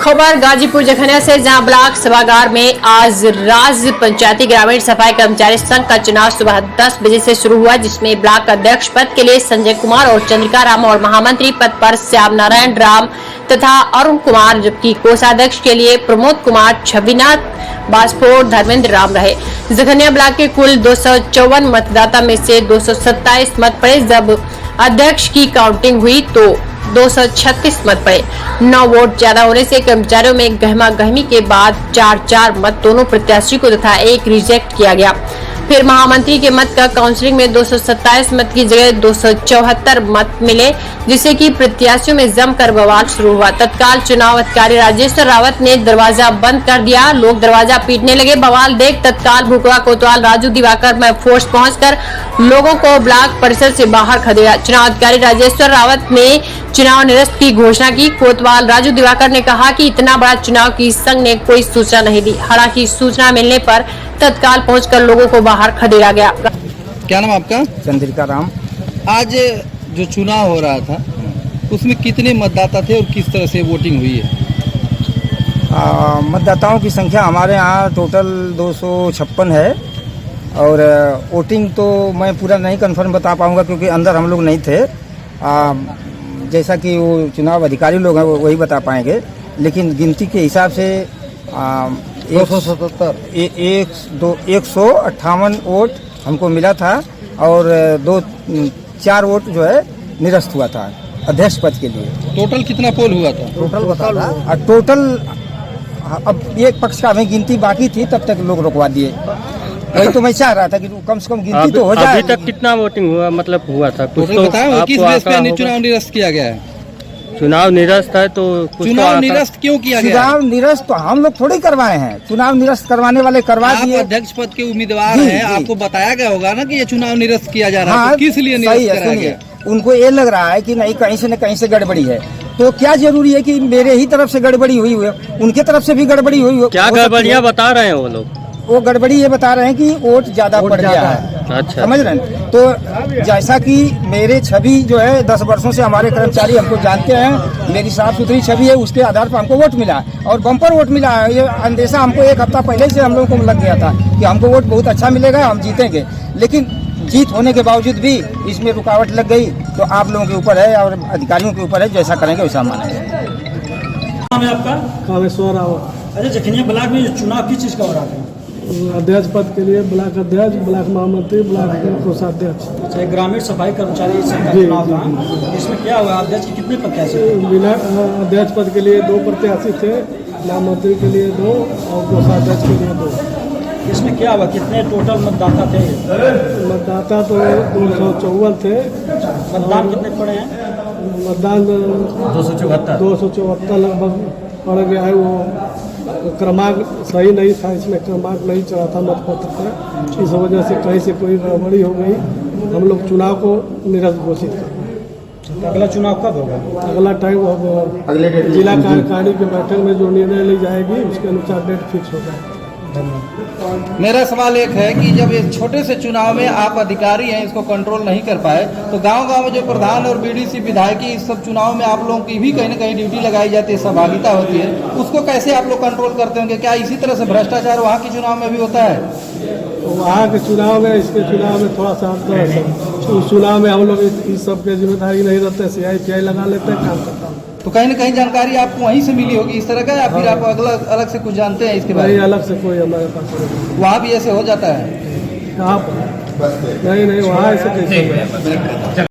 खबर गाजीपुर जखनिया से, जहां ब्लॉक सभागार में आज राज्य पंचायती ग्रामीण सफाई कर्मचारी संघ का चुनाव सुबह 10 बजे से शुरू हुआ, जिसमें ब्लॉक अध्यक्ष पद के लिए संजय कुमार और चंद्रिका राम और महामंत्री पद पर श्याम नारायण राम तथा अरुण कुमार, जबकि कोषाध्यक्ष के लिए प्रमोद कुमार, छविनाथ बास्फोर, धर्मेंद्र राम रहे। जखनिया ब्लॉक के कुल 254 मतदाता में से 227 मत पड़े। जब अध्यक्ष की काउंटिंग हुई तो 236 मत पड़े। 9 वोट ज्यादा होने से कर्मचारियों में गहमा गहमी के बाद 4-4 मत दोनों प्रत्याशी को तथा एक रिजेक्ट किया गया। फिर महामंत्री के मत का काउंसलिंग में 227 मत की जगह 274 मत मिले, जिससे कि प्रत्याशियों में जमकर बवाल शुरू हुआ। तत्काल चुनाव अधिकारी राजेश्वर रावत ने दरवाजा बंद कर दिया। लोग दरवाजा पीटने लगे। बवाल देख तत्काल भुकवा कोतवाल राजू दिवाकर में फोर्स पहुंचकर लोगों को ब्लॉक परिसर से बाहर खदेड़ा। चुनाव अधिकारी राजेश्वर रावत ने चुनाव निरस्त की घोषणा की। कोतवाल राजू दिवाकर ने कहा कि इतना बड़ा चुनाव की संघ ने कोई सूचना नहीं दी। हालांकि सूचना मिलने पर तत्काल पहुंचकर लोगों को बाहर खदेड़ा गया। क्या नाम आपका? चंद्रिका राम। आज जो चुनाव हो रहा था उसमें कितने मतदाता थे और किस तरह से वोटिंग हुई है? मतदाताओं की संख्या हमारे यहाँ टोटल 256 है और वोटिंग तो मैं पूरा नहीं कंफर्म बता पाऊँगा क्योंकि अंदर हम लोग नहीं थे। जैसा कि वो चुनाव अधिकारी लोग हैं वही बता पाएंगे, लेकिन गिनती के हिसाब से 158 वोट हमको मिला था और 4 वोट जो है निरस्त हुआ था अध्यक्ष पद के लिए। टोटल कितना पोल हुआ था? टोटल अब एक पक्ष का हमें गिनती बाकी थी, तब तक लोग रुकवा दिए। वही तो मैं चाह रहा था कि कम से कम गिनती तो हो जाए। अभी तक कितना वोटिंग हुआ, मतलब हुआ था कुछ तो बताओ, किस बेस पे चुनाव निरस्त किया गया है? चुनाव निरस्त है तो चुनाव निरस्त क्यों किया गया? चुनाव निरस्त तो हम लोग थोड़ी करवाए हैं। चुनाव निरस्त करवाने वाले करवा दिए। अध्यक्ष पद के उम्मीदवार हैं, आपको बताया गया होगा ना कि ये चुनाव निरस्त किया जा रहा है। तो किस लिए निरस्त कराया गया? उनको ये लग रहा है कि नहीं कहीं से न कहीं से गड़बड़ी है, तो क्या जरूरी है कि मेरे ही तरफ से गड़बड़ी हुई है, उनके तरफ से भी गड़बड़ी हुई हो। क्या गड़बड़ियाँ बता रहे हैं वो लोग? वो गड़बड़ी ये बता रहे हैं कि वोट ज्यादा पड़ गया है। अच्छा, समझ रहे हैं? तो जैसा कि मेरे छवि जो है 10 वर्षों से हमारे कर्मचारी हमको जानते हैं, मेरी साफ सुथरी छवि है, उसके आधार पर हमको वोट मिला और बम्पर वोट मिला है। ये अंदेशा हमको 1 हफ्ता पहले से हम लोगों को लग गया था कि हमको वोट बहुत अच्छा मिलेगा, हम जीतेंगे। लेकिन जीत होने के बावजूद भी इसमें रुकावट लग गई, तो आप लोगों के ऊपर है और अधिकारियों के ऊपर है, जैसा करेंगे वैसा मानेंगे। आपका कामेश्वर रावत। अच्छा, जखनिया ब्लॉक में चुनाव किस चीज का हो रहा था? अध्यक्ष पद के लिए ब्लॉक अध्यक्ष, ब्लॉक महामंत्री, ब्लॉक कोषाध्यक्ष। अच्छा, ग्रामीण सफाई कर्मचारी संघ का चुनाव था, इसमें क्या हुआ? अध्यक्ष के कितने प्रत्याशी? अध्यक्ष पद के लिए 2 प्रत्याशी थे, महामंत्री के लिए 2 और कोषाध्यक्ष के लिए 2। इसमें क्या हुआ? कितने टोटल मतदाता थे? मतदाता तो 254 थे। मतदान कितने पड़े हैं? मतदान 274 लगभग पड़ गया है। वो क्रमांक सही नहीं था, इसमें क्रमांक नहीं चढ़ा था मतपत्र पर, इस वजह से कहीं से कोई गड़बड़ी हो गई। हम लोग चुनाव को निरस्त घोषित कर। अगला चुनाव कब होगा? अगला टाइम जिला कार्यकारिणी की बैठक में जो निर्णय ली जाएगी उसके अनुसार डेट फिक्स होगा। मेरा सवाल एक है कि जब इस छोटे से चुनाव में आप अधिकारी हैं, इसको कंट्रोल नहीं कर पाए, तो गांव-गांव में जो प्रधान और बीडीसी विधायकी इस सब चुनाव में आप लोगों की भी कहीं न कहीं ड्यूटी लगाई जाती है, सहभागिता होती है, उसको कैसे आप लोग कंट्रोल करते होंगे? क्या इसी तरह से भ्रष्टाचार वहाँ के चुनाव में भी होता है? वहाँ के चुनाव में, इसके चुनाव में थोड़ा सा अंतर है। उस चुनाव में हम लोग इस सब के जिम्मेदारी नहीं रहते, CI लगा लेते हैं, काम करता हूँ। तो कहीं न कहीं जानकारी आपको वहीं से मिली होगी इस तरह का, या फिर आप अलग से कुछ जानते हैं इसके बारे में? अलग से कोई हमारे पास नहीं। वहाँ भी ऐसे हो जाता है? आप नहीं, वहाँ ऐसे कैसे?